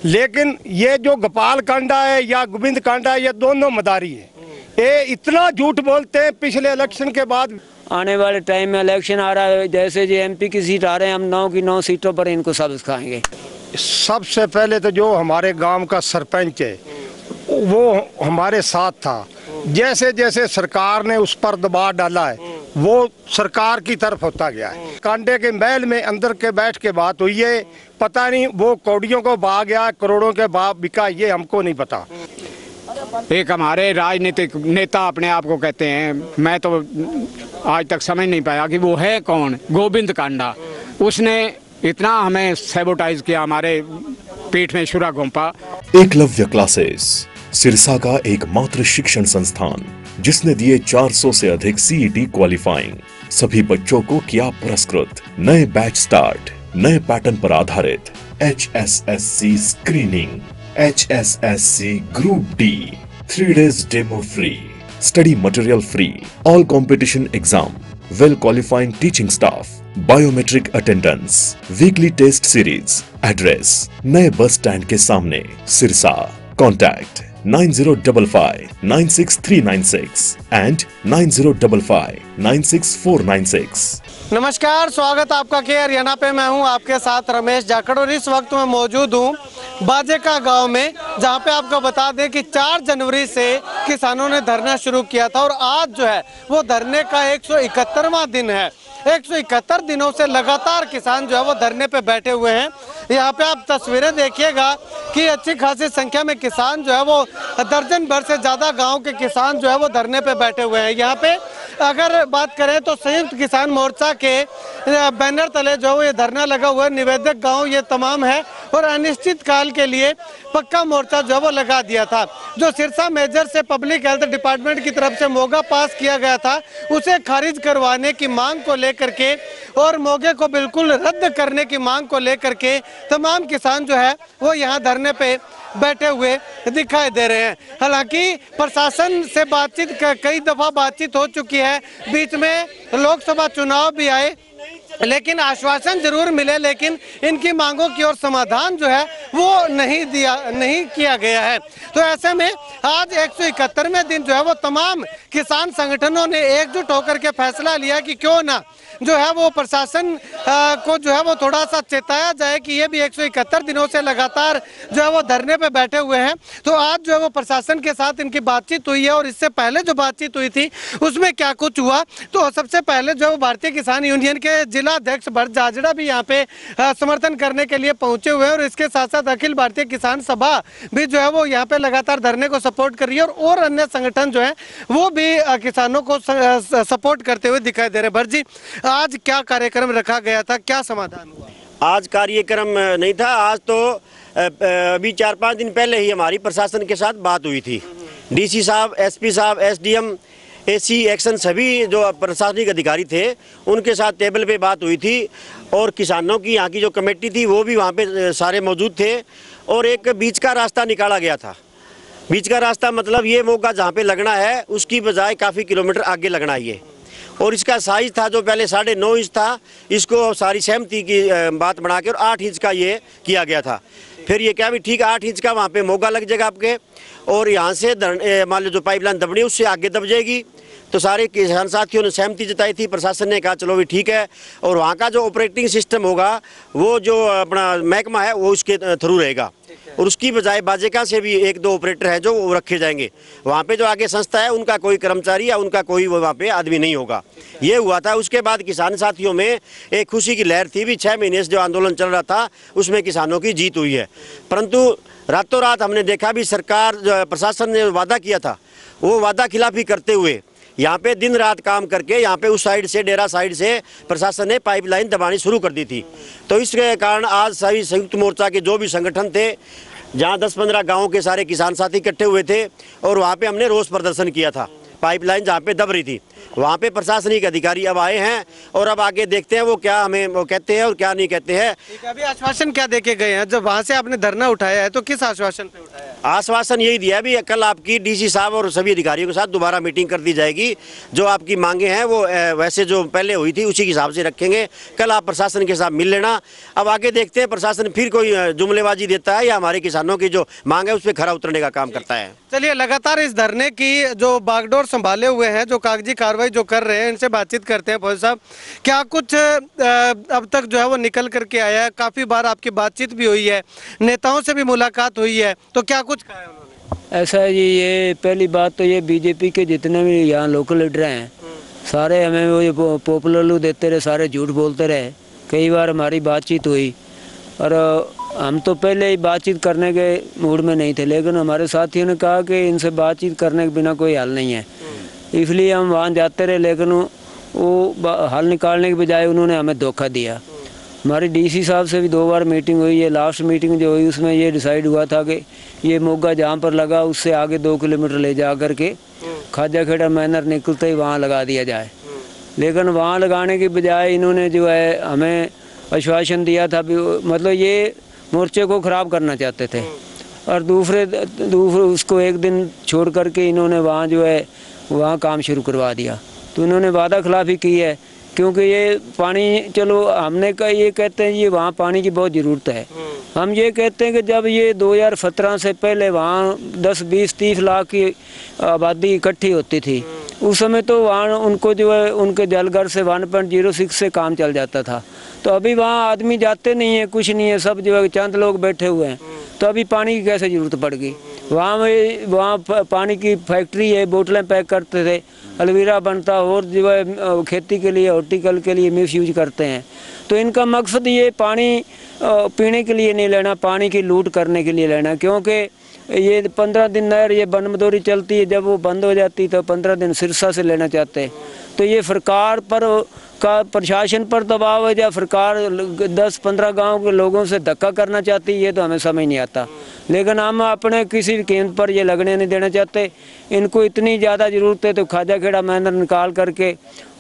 लेकिन ये जो गोपाल कांडा है या गोविंद कांडा है, ये दोनों मदारी है। ये इतना झूठ बोलते हैं। पिछले इलेक्शन के बाद आने वाले टाइम में इलेक्शन आ रहा है, जैसे जी एमपी की सीट आ रहे हैं, हम 9 की 9 सीटों पर इनको सबक खाएंगे। सबसे पहले तो जो हमारे गांव का सरपंच है वो हमारे साथ था। जैसे जैसे सरकार ने उस पर दबाव डाला है वो सरकार की तरफ होता गया है। कांडे के महल में अंदर के बैठ के बात हुई है, पता नहीं वो कौड़ियों को भाग गया, करोड़ों के भाव बिका, ये हमको नहीं पता। एक हमारे राजनीतिक नेता अपने आप को कहते हैं, मैं तो आज तक समझ नहीं पाया कि वो है कौन। गोविंद कांडा, उसने इतना हमें सैबोटाइज किया, हमारे पीठ में छुरा घोंपा। एकलव्य क्लासेस सिरसा का एकमात्र शिक्षण संस्थान जिसने दिए 400 से अधिक सीईटी क्वालिफाइंग। सभी बच्चों को किया पुरस्कृत। नए बैच स्टार्ट, नए पैटर्न पर आधारित HSSC screening, HSSC group D, 3 days demo free, study material free, all competition exam, well qualifying teaching staff, biometric attendance, weekly test series. Address नए बस स्टैंड के सामने, सिरसा। Contact 9055 96396 and 9055 96496। नमस्कार, स्वागत आपका के हरियाणा पे। मैं हूं आपके साथ रमेश जाखड़ और इस वक्त मैं मौजूद हूं बाजेका गांव में, जहां पे आपको बता दें कि 4 जनवरी से किसानों ने धरना शुरू किया था और आज जो है वो धरने का 171वां दिन है। 171 दिनों से लगातार किसान जो है वो धरने पे बैठे हुए हैं। यहाँ पे आप तस्वीरें देखिएगा कि अच्छी खासी संख्या में किसान जो है वो दर्जन भर से ज़्यादा गांव के किसान जो है वो धरने पे बैठे हुए हैं। यहाँ पे अगर बात करें तो संयुक्त किसान मोर्चा के बैनर तले जो है ये धरना लगा हुआ है। निवेदक गांव ये तमाम है और अनिश्चित काल के लिए पक्का मोर्चा जो है वो लगा दिया था। जो सिरसा मेजर से पब्लिक हेल्थ डिपार्टमेंट की तरफ से मोगा पास किया गया था उसे खारिज करवाने की मांग को लेकर के और मोगे को बिल्कुल रद्द करने की मांग को लेकर के तमाम किसान जो है वो यहाँ धरने पे बैठे हुए दिखाई दे रहे हैं। हालांकि प्रशासन से बातचीत कई दफा बातचीत हो चुकी है, बीच में लोकसभा चुनाव भी आए, लेकिन आश्वासन जरूर मिले, लेकिन इनकी मांगों की ओर समाधान जो है वो नहीं किया गया है। तो ऐसे में आज 171वें दिन जो है वो तमाम किसान संगठनों ने एकजुट होकर के फैसला लिया कि क्यों ना जो है वो प्रशासन को जो है वो थोड़ा सा चेताया जाए कि ये भी 171 दिनों से लगातार जो है वो धरने पे बैठे हुए हैं। तो आज जो है वो प्रशासन के साथ इनकी बातचीत हुई है और इससे पहले जो बातचीत हुई थी उसमें क्या कुछ हुआ, तो सबसे पहले जो है वो भारतीय किसान यूनियन के जिला अध्यक्ष भरत जाजड़ा भी यहाँ पे समर्थन करने के लिए पहुंचे हुए हैं और इसके साथ साथ अखिल भारतीय किसान सभा भी जो है वो यहाँ पे लगातार धरने को सपोर्ट कर रही है और अन्य संगठन जो है वो भी किसानों को सपोर्ट करते हुए दिखाई दे रहे हैं। भरत जी, आज क्या कार्यक्रम रखा गया था, क्या समाधान हुआ? आज कार्यक्रम नहीं था, आज तो अभी 4-5 दिन पहले ही हमारी प्रशासन के साथ बात हुई थी। डीसी साहब, एसपी साहब, एसडीएम, एसी एक्शन सभी जो प्रशासनिक अधिकारी थे उनके साथ टेबल पे बात हुई थी और किसानों की यहाँ की जो कमेटी थी वो भी वहाँ पे सारे मौजूद थे और एक बीच का रास्ता निकाला गया था। बीच का रास्ता मतलब ये मौका जहाँ पे लगना है उसकी बजाय काफ़ी किलोमीटर आगे लगना है ये, और इसका साइज था जो पहले 9.5 इंच था, इसको सारी सहमति की बात बना के और 8 इंच का ये किया गया था। फिर ये क्या भी ठीक 8 इंच का वहाँ पे मोगा लग जाएगा आपके, और यहाँ से मान लो जो पाइपलाइन दबनी है उससे आगे दब जाएगी। तो सारे किसान साथियों ने सहमति जताई थी, प्रशासन ने कहा चलो भी ठीक है, और वहाँ का जो ऑपरेटिंग सिस्टम होगा वो जो अपना महकमा है वो उसके थ्रू रहेगा, और उसकी बजाय बाजेका से भी 1-2 ऑपरेटर है जो वो रखे जाएंगे। वहाँ पे जो आगे संस्था है उनका कोई कर्मचारी या उनका कोई वहाँ पे आदमी नहीं होगा। ये हुआ था। उसके बाद किसान साथियों में एक खुशी की लहर थी भी। 6 महीने से जो आंदोलन चल रहा था उसमें किसानों की जीत हुई है, परंतु रातों रात हमने देखा भी सरकार जो प्रशासन ने वादा किया था वो वादा खिलाफी करते हुए यहाँ पे दिन रात काम करके यहाँ पे उस साइड से डेरा साइड से प्रशासन ने पाइपलाइन दबानी शुरू कर दी थी। तो इसके कारण आज सभी संयुक्त मोर्चा के जो भी संगठन थे, जहाँ 10-15 गाँव के सारे किसान साथी इकट्ठे हुए थे और वहाँ पे हमने रोष प्रदर्शन किया था। पाइपलाइन जहाँ पे दब रही थी वहाँ पे प्रशासनिक अधिकारी अब आए हैं और अब आगे देखते हैं वो क्या हमें वो कहते हैं और क्या नहीं कहते हैं। अभी आश्वासन क्या देके गए हैं? जब वहाँ से आपने धरना उठाया है तो किस आश्वासन पे उठाया है? आश्वासन यही दिया है भी कल आपकी डीसी साहब और सभी अधिकारियों के साथ दोबारा मीटिंग कर दी जाएगी। जो आपकी मांगे हैं वो वैसे जो पहले हुई थी उसी के हिसाब से रखेंगे। कल आप प्रशासन के साथ मिल लेना। अब आगे देखते हैं प्रशासन फिर कोई जुमलेबाजी देता है या हमारे किसानों की जो मांग है उस पर खरा उतरने का काम करता है। चलिए, लगातार इस धरने की जो बागडोर संभाले हुए हैं, जो कागजी कार्रवाई जो कर रहे हैं, इनसे बातचीत करते हैं। फौजी साहब, क्या कुछ अब तक जो है वो निकल करके आया है? काफ़ी बार आपकी बातचीत भी हुई है, नेताओं से भी मुलाकात हुई है, तो क्या कुछ कहा है उन्होंने? ऐसा है जी, ये पहली बात तो ये बीजेपी के जितने भी यहाँ लोकल लीडर हैं सारे हमें वो ये पॉपुलर देते रहे, सारे झूठ बोलते रहे। कई बार हमारी बातचीत हुई और हम तो पहले ही बातचीत करने के मूड में नहीं थे, लेकिन हमारे साथियों ने कहा कि इनसे बातचीत करने के बिना कोई हल नहीं है, इसलिए हम वहाँ जाते रहे। लेकिन वो हल निकालने के बजाय उन्होंने हमें धोखा दिया। हमारी डीसी साहब से भी 2 बार मीटिंग हुई है। लास्ट मीटिंग जो हुई उसमें ये डिसाइड हुआ था कि ये मोगा जहाँ पर लगा उससे आगे 2 किलोमीटर ले जा कर के खाजा खेड़ा मैनर निकलते ही वहाँ लगा दिया जाए। लेकिन वहाँ लगाने के बजाय इन्होंने जो है हमें आश्वासन दिया था भी, मतलब ये मोर्चे को ख़राब करना चाहते थे। और दूसरे उसको एक दिन छोड़ करके इन्होंने वहाँ जो है वहाँ काम शुरू करवा दिया। तो इन्होंने वादा खिलाफी की है, क्योंकि ये पानी, चलो हमने का ये कहते हैं ये वहाँ पानी की बहुत ज़रूरत है। हम ये कहते हैं कि जब ये 2017 से पहले वहाँ 10, 20, 30 लाख की आबादी इकट्ठी होती थी, उस समय तो वहाँ उनको जो है उनके जलघर से 1.06 से काम चल जाता था। तो अभी वहाँ आदमी जाते नहीं है, कुछ नहीं है, सब जो है चंद लोग बैठे हुए हैं। तो अभी पानी की कैसे ज़रूरत पड़ गई? वहाँ पानी की फैक्ट्री है, बोतलें पैक करते थे, अलवीरा बनता, और जो है खेती के लिए, हॉर्टिकल के लिए मिस यूज करते हैं। तो इनका मकसद ये पानी पीने के लिए नहीं लेना, पानी की लूट करने के लिए लेना। क्योंकि ये 15 दिन नहर ये बनमदोरी चलती है, जब वो बंद हो जाती तो 15 दिन सिरसा से लेना चाहते हैं। तो ये सरकार पर का प्रशासन पर दबाव है या सरकार 10-15 गांव के लोगों से धक्का करना चाहती है, ये तो हमें समझ नहीं आता। लेकिन हम अपने किसी भी कीमत पर ये लगने नहीं देना चाहते। इनको इतनी ज़्यादा ज़रूरत है तो खाजा खेड़ा मैनर निकाल करके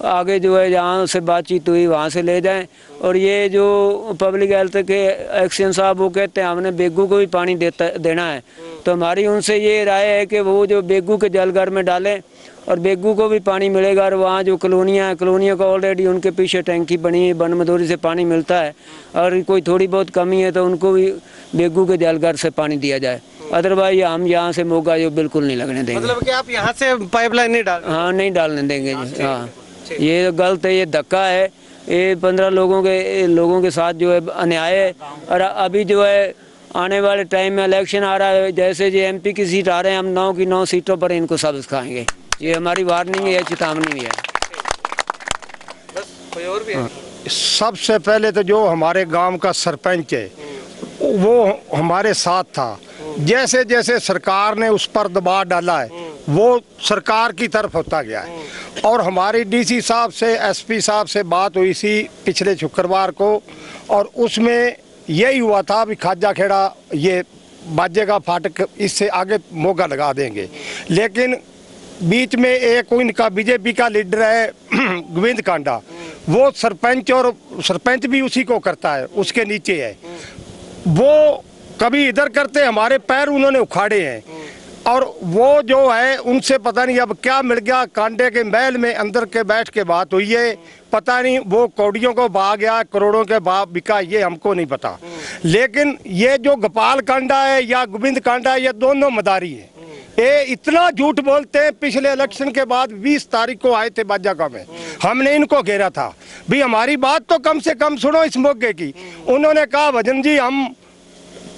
आगे जो है जहाँ से बातचीत हुई वहाँ से ले जाएं। और ये जो पब्लिक हेल्थ के एक्शन साहब वो कहते हैं हमने बेगू को भी पानी देना है, तो हमारी उनसे ये राय है कि वो जो बेगू के जलघर में डालें और बेगू को भी पानी मिलेगा। और वहाँ जो कॉलोनियाँ हैं, कॉलोनियों का ऑलरेडी उनके पीछे टैंकी बनी है, बनमदोरी से पानी मिलता है। और कोई थोड़ी बहुत कमी है तो उनको भी बेगू के जलघर से पानी दिया जाए। अदरवाइज हम यहाँ से मोगा जो बिल्कुल नहीं लगने देंगे। मतलब कि आप यहाँ से पाइपलाइन नहीं डाल? हाँ, नहीं डालने देंगे जी। हाँ, ये गलत है, ये धक्का है, ये 15 लोगों के साथ जो है अन्याय है। और अभी जो है आने वाले टाइम में इलेक्शन आ रहा है, जैसे जो MP की सीट आ रहे हैं, हम 9 की 9 सीटों पर इनको सबक खाएंगे। ये हमारी वार्निंग है, चेतावनी भी है। बस कोई और भी है? सबसे पहले तो जो हमारे गांव का सरपंच है वो हमारे साथ था। जैसे जैसे सरकार ने उस पर दबाव डाला है वो सरकार की तरफ होता गया है। और हमारी DC साहब से, SP साहब से बात हुई थी पिछले शुक्रवार को, और उसमें यही हुआ था भी खाजा खेड़ा ये बाजे का फाटक, इससे आगे मोगा लगा देंगे। लेकिन बीच में एक इनका BJP का लीडर है गोविंद कांडा, वो सरपंच, और सरपंच भी उसी को करता है, उसके नीचे है। वो कभी इधर करते, हमारे पैर उन्होंने उखाड़े हैं। और वो जो है उनसे पता नहीं अब क्या मिल गया, कांडे के महल में अंदर के बैठ के बात हुई है, पता नहीं वो कौड़ियों को भाग गया, करोड़ों के भाव बिका, ये हमको नहीं पता। लेकिन ये जो गोपाल कांडा है या गोविंद कांडा है, ये दोनों मदारी है। ये इतना झूठ बोलते हैं। पिछले इलेक्शन के बाद 20 तारीख को आए थे बाजाका में, हमने इनको घेरा था भी हमारी बात तो कम से कम सुनो इस मौके की। उन्होंने कहा भजन जी हम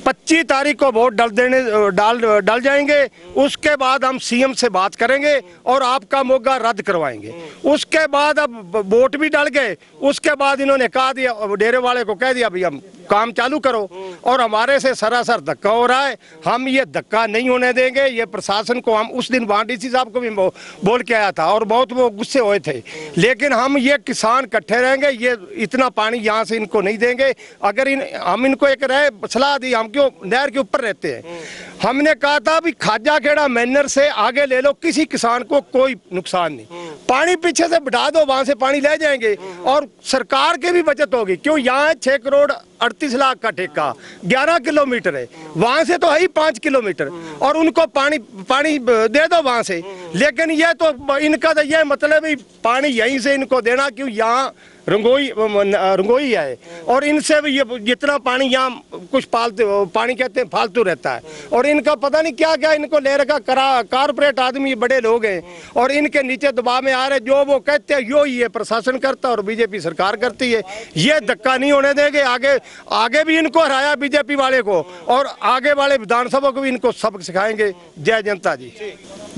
25 तारीख को वोट डाल जाएंगे, उसके बाद हम CM से बात करेंगे और आपका मोगा रद्द करवाएंगे। उसके बाद अब वोट भी डल गए, उसके बाद इन्होंने कहा दिया, डेरे वाले को कह दिया भाई हम काम चालू करो। और हमारे से सरासर धक्का हो रहा है, हम ये धक्का नहीं होने देंगे। ये प्रशासन को हम उस दिन वहाँ DC साहब को भी बोल के आया था और बहुत वो गुस्से हुए थे। लेकिन हम ये किसान इकट्ठे रहेंगे, ये इतना पानी यहाँ से इनको नहीं देंगे। अगर हम इनको एक सलाह दी, हम क्यों नहर के ऊपर रहते हैं, हमने कहा था भी खाजा खेड़ा मैनर से आगे ले लो, किसी किसान को कोई नुकसान नहीं, पानी पीछे से बढ़ा दो, वहां से पानी ले जाएंगे और सरकार की भी बचत होगी। क्यों यहाँ 6 करोड़ 38 लाख का ठेका, 11 किलोमीटर है, वहां से तो है ही 5 किलोमीटर, और उनको पानी दे दो वहां से। लेकिन ये तो इनका तो ये मतलब है पानी यहीं से इनको देना, क्यों यहाँ रंगोई है, और इनसे भी ये जितना पानी यहाँ कुछ फालतू पानी कहते हैं फालतू रहता है, और इनका पता नहीं क्या क्या इनको ले रखा। कारपोरेट आदमी बड़े लोग हैं और इनके नीचे दबाव में आ रहे, जो वो कहते हैं यो ही है प्रशासन करता और बीजेपी सरकार करती है। ये धक्का नहीं होने देंगे, आगे भी इनको हराया बीजेपी वाले को, और आगे वाले विधानसभा को भी इनको सबक सिखाएंगे। जय जनता जी।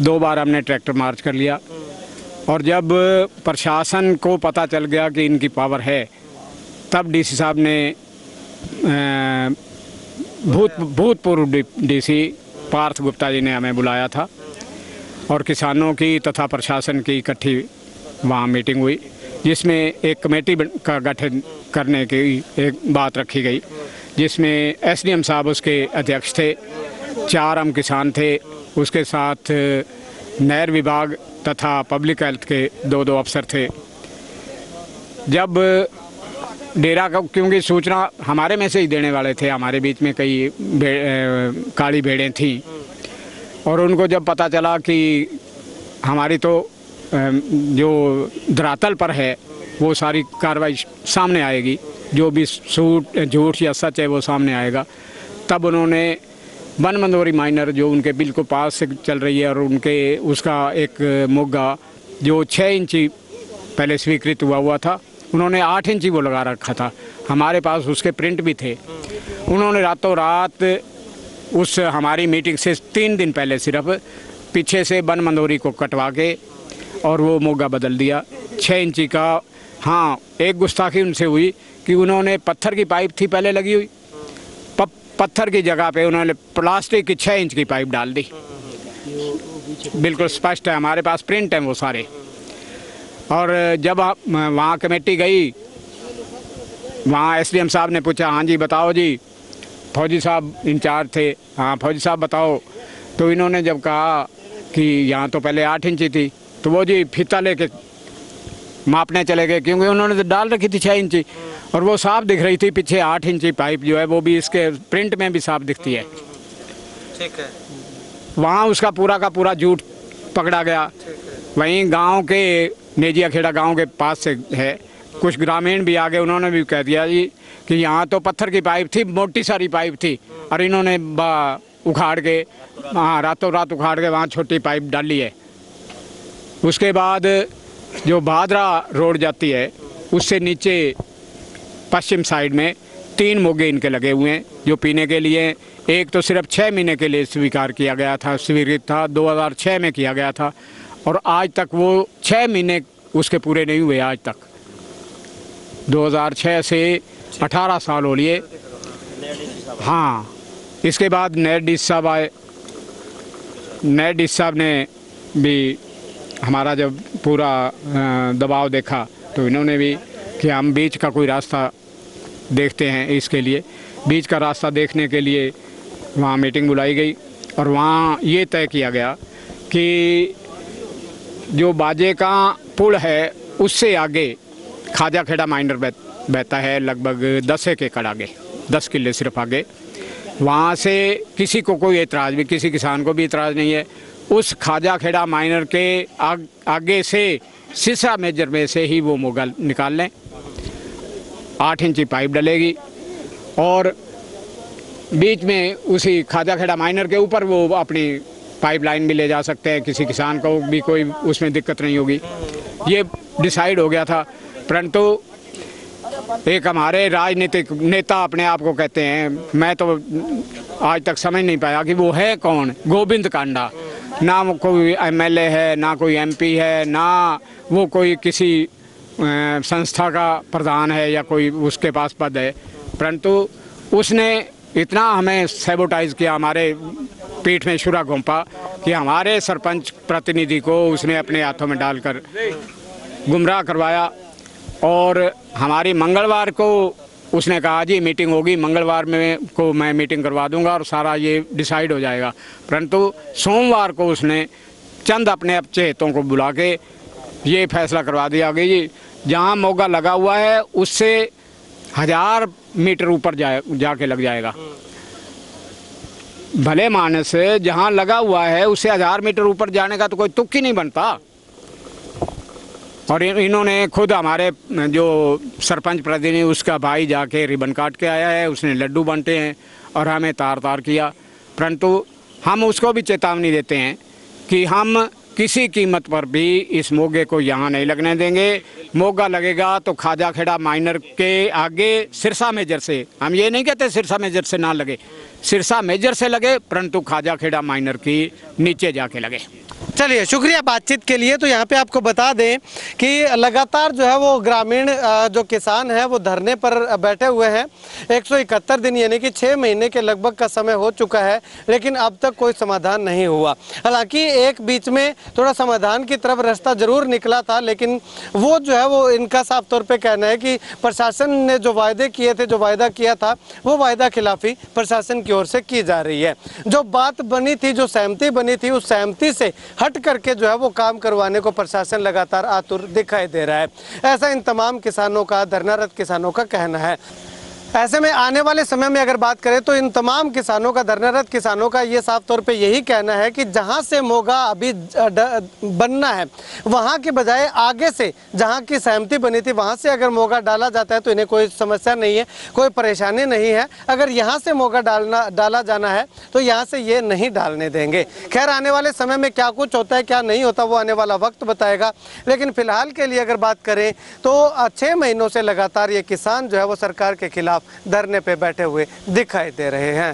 2 बार हमने ट्रैक्टर मार्च कर लिया, और जब प्रशासन को पता चल गया कि इनकी पावर है, तब डीसी साहब ने भूतपूर्व डीसी पार्थ गुप्ता जी ने हमें बुलाया था, और किसानों की तथा प्रशासन की इकट्ठी वहाँ मीटिंग हुई, जिसमें एक कमेटी का गठन करने की एक बात रखी गई, जिसमें एसडीएम साहब उसके अध्यक्ष थे, 4 हम किसान थे, उसके साथ नहर विभाग तथा पब्लिक हेल्थ के 2 अफसर थे। जब डेरा का, क्योंकि सूचना हमारे में से ही देने वाले थे, हमारे बीच में कई काली भेड़ें थीं, और उनको जब पता चला कि हमारी तो जो धरातल पर है वो सारी कार्रवाई सामने आएगी, जो भी झूठ या सच है वो सामने आएगा, तब उन्होंने वन मंदोरी माइनर जो उनके बिल्कुल पास से चल रही है, और उनके उसका एक मुग्गा जो 6 इंची पहले स्वीकृत हुआ था, उन्होंने 8 इंची वो लगा रखा था। हमारे पास उसके प्रिंट भी थे। उन्होंने रातों रात उस हमारी मीटिंग से 3 दिन पहले सिर्फ पीछे से वन मंदोरी को कटवा के और वो मुग्गा बदल दिया 6 इंची का। हाँ, एक गुस्ताखी उनसे हुई कि उन्होंने पत्थर की पाइप थी पहले लगी हुई, पत्थर की जगह पे उन्होंने प्लास्टिक की 6 इंच की पाइप डाल दी। बिल्कुल स्पष्ट है, हमारे पास प्रिंट है वो सारे। और जब वहाँ कमेटी गई, वहाँ एसडीएम साहब ने पूछा, हाँ जी बताओ जी, फौजी साहब इंचार्ज थे, हाँ फौजी साहब बताओ। तो इन्होंने जब कहा कि यहाँ तो पहले 8 इंची थी, तो वो जी फीता लेके मापने चले गए, क्योंकि उन्होंने तो डाल रखी थी 6 इंची, और वो साफ दिख रही थी पीछे 8 इंची पाइप जो है, वो भी इसके प्रिंट में भी साफ दिखती है। ठीक है। वहाँ उसका पूरा का पूरा झूठ पकड़ा गया। वहीं गांव के नेजिया खेड़ा गांव के पास से है, कुछ ग्रामीण भी आ गए, उन्होंने भी कह दिया जी कि यहाँ तो पत्थर की पाइप थी, मोटी सारी पाइप थी, और इन्होंने उखाड़ के, हाँ रातों रात उखाड़ के वहाँ छोटी पाइप डाली है। उसके बाद जो भादरा रोड जाती है, उससे नीचे पश्चिम साइड में 3 मोगे इनके लगे हुए हैं जो पीने के लिए। एक तो सिर्फ 6 महीने के लिए स्वीकार किया गया था, स्वीकृत था, 2006 में किया गया था, और आज तक वो 6 महीने उसके पूरे नहीं हुए आज तक। 2006 से 18 साल हो लिए। हाँ, इसके बाद नए डीसी साहब आए। नए डीसी साहब ने भी हमारा जब पूरा दबाव देखा, तो इन्होंने भी कि हम बीच का कोई रास्ता देखते हैं। इसके लिए बीच का रास्ता देखने के लिए वहाँ मीटिंग बुलाई गई, और वहाँ ये तय किया गया कि जो बाजे का पुल है उससे आगे खाजा खेड़ा माइनर बहता है, लगभग 10 एकड़ आगे, 10 किले सिर्फ आगे। वहाँ से किसी को कोई एतराज़ भी, किसी किसान को भी एतराज़ नहीं है। उस खाजा खेड़ा माइनर के आगे से सिसा मेजर में से ही वो मुगल निकाल लें, 8 इंची पाइप डलेगी, और बीच में उसी खाजा खेड़ा माइनर के ऊपर वो अपनी पाइपलाइन भी ले जा सकते हैं, किसी किसान को भी कोई उसमें दिक्कत नहीं होगी। ये डिसाइड हो गया था। परंतु एक हमारे राजनीतिक नेता अपने आप को कहते हैं, मैं तो आज तक समझ नहीं पाया कि वो है कौन। गोविंद कांडा, ना वो कोई एमएलए है, ना कोई एमपी है, ना वो कोई किसी संस्था का प्रधान है या कोई उसके पास पद है, परंतु उसने इतना हमें सैबोटाइज किया, हमारे पीठ में छुरा घोंपा कि हमारे सरपंच प्रतिनिधि को उसने अपने हाथों में डालकर गुमराह करवाया। और हमारी मंगलवार को उसने कहा जी मीटिंग होगी, मंगलवार में को मैं मीटिंग करवा दूंगा और सारा ये डिसाइड हो जाएगा। परंतु सोमवार को उसने चंद अपने चहेतों को बुला के ये फैसला करवा दिया कि जी जहाँ मोगा लगा हुआ है उससे 1000 मीटर ऊपर जाके लग जाएगा। भले मानस जहाँ लगा हुआ है उससे 1000 मीटर ऊपर जाने का तो कोई तुक ही नहीं बनता। और इन्होंने खुद हमारे जो सरपंच प्रतिनिधि उसका भाई जाके रिबन काट के आया है, उसने लड्डू बांटे हैं और हमें तार तार किया। परंतु हम उसको भी चेतावनी देते हैं कि हम किसी कीमत पर भी इस मोगे को यहाँ नहीं लगने देंगे। मोगा लगेगा तो खाजा खेड़ा माइनर के आगे सिरसा मेजर से, हम ये नहीं कहते सिरसा मेजर से ना लगे, सिरसा मेजर से लगे, परंतु खाजा खेड़ा माइनर की नीचे जाके लगे। चलिए, शुक्रिया बातचीत के लिए। तो यहाँ पे आपको बता दें कि लगातार जो है वो ग्रामीण जो किसान हैं वो धरने पर बैठे हुए हैं। 171 दिन यानी कि 6 महीने के लगभग का समय हो चुका है, लेकिन अब तक कोई समाधान नहीं हुआ। हालांकि एक बीच में थोड़ा समाधान की तरफ रास्ता जरूर निकला था, लेकिन वो जो है वो इनका साफ तौर पे कहना है कि प्रशासन ने जो वायदे किए थे, जो वायदा किया था, वो वायदा खिलाफी प्रशासन की ओर से की जा रही है। जो बात बनी थी, जो सहमति बनी थी, उस सहमति से हट करके जो है वो काम करवाने को प्रशासन लगातार आतुर दिखाई दे रहा है। ऐसा इन तमाम किसानों का, धरनारत किसानों का कहना है। ऐसे में आने वाले समय में अगर बात करें तो इन तमाम किसानों का, धरनारत किसानों का ये साफ तौर पे यही कहना है कि जहां से मोगा अभी बनना है, वहां के बजाय आगे से जहां की सहमति बनी थी वहां से अगर मोगा डाला जाता है तो इन्हें कोई समस्या नहीं है, कोई परेशानी नहीं है। अगर यहां से मोगा डाला जाना है तो यहां से ये नहीं डालने देंगे। खैर, आने वाले समय में क्या कुछ होता है, क्या नहीं होता, वो आने वाला वक्त बताएगा। लेकिन फिलहाल के लिए अगर बात करें तो 6 महीनों से लगातार ये किसान जो है वो सरकार के खिलाफ धरने पे बैठे हुए दिखाई दे रहे हैं।